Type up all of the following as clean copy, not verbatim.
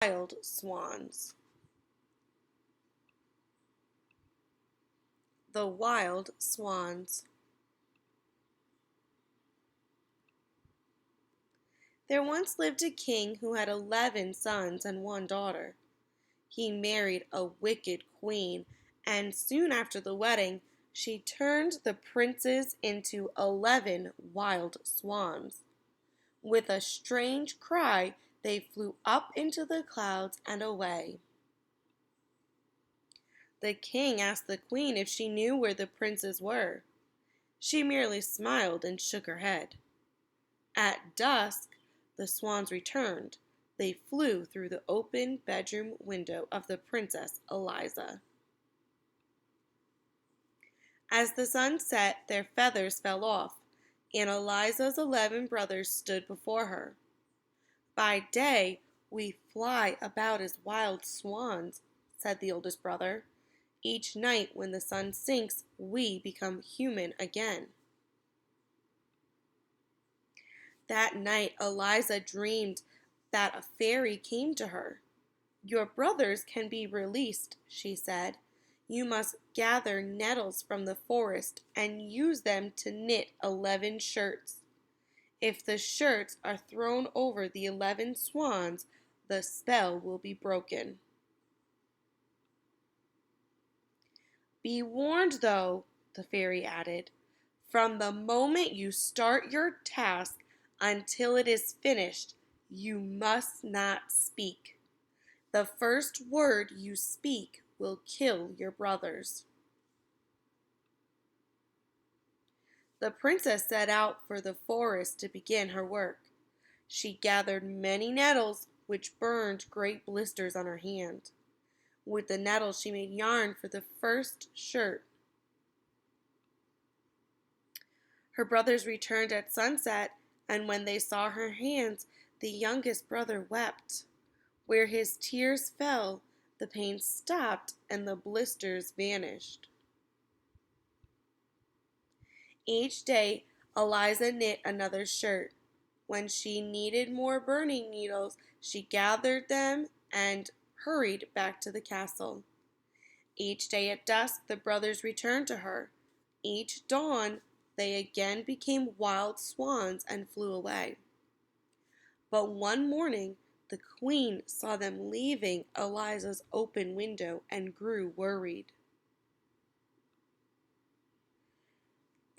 Wild Swans. The Wild Swans. There once lived a king who had 11 sons and one daughter. He married a wicked queen, and soon after the wedding, she turned the princes into 11 wild swans. With a strange cry, they flew up into the clouds and away. The king asked the queen if she knew where the princes were. She merely smiled and shook her head. At dusk, the swans returned. They flew through the open bedroom window of the Princess Eliza. As the sun set, their feathers fell off, and Eliza's 11 brothers stood before her. By day, we fly about as wild swans, said the oldest brother. Each night when the sun sinks, we become human again. That night, Eliza dreamed that a fairy came to her. Your brothers can be released, she said. You must gather nettles from the forest and use them to knit 11 shirts. If the shirts are thrown over the 11 swans, the spell will be broken. Be warned, though, the fairy added. From the moment you start your task until it is finished, you must not speak. The first word you speak will kill your brothers. The princess set out for the forest to begin her work. She gathered many nettles, which burned great blisters on her hand. With the nettles, she made yarn for the first shirt. Her brothers returned at sunset, and when they saw her hands, the youngest brother wept. Where his tears fell, the pain stopped and the blisters vanished. Each day, Eliza knit another shirt. When she needed more burning needles, she gathered them and hurried back to the castle. Each day at dusk, the brothers returned to her. Each dawn, they again became wild swans and flew away. But one morning, the queen saw them leaving Eliza's open window and grew worried.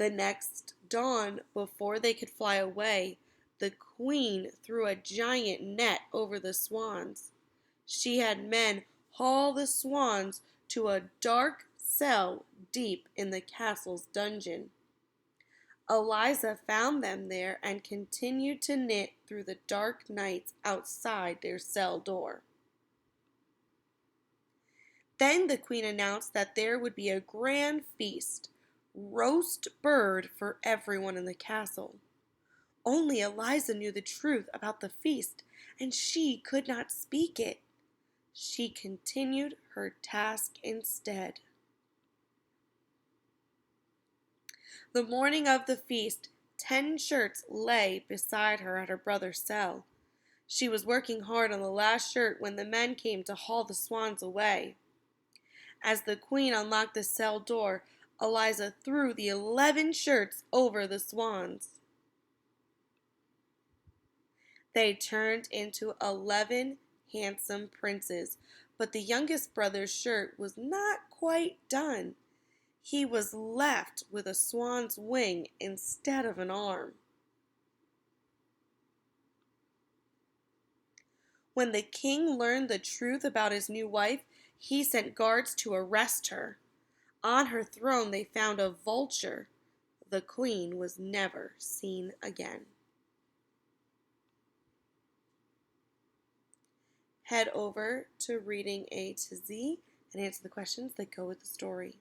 The next dawn, before they could fly away, the queen threw a giant net over the swans. She had men haul the swans to a dark cell deep in the castle's dungeon. Eliza found them there and continued to knit through the dark nights outside their cell door. Then the queen announced that there would be a grand feast, roast bird for everyone in the castle. Only Eliza knew the truth about the feast, and she could not speak it. She continued her task instead. The morning of the feast, 10 shirts lay beside her at her brother's cell. She was working hard on the last shirt when the men came to haul the swans away. As the queen unlocked the cell door, Eliza threw the 11 shirts over the swans. They turned into 11 handsome princes, but the youngest brother's shirt was not quite done. He was left with a swan's wing instead of an arm. When the king learned the truth about his new wife, he sent guards to arrest her. On her throne they found a vulture. The queen was never seen again. Head over to Reading A to Z and answer the questions that go with the story.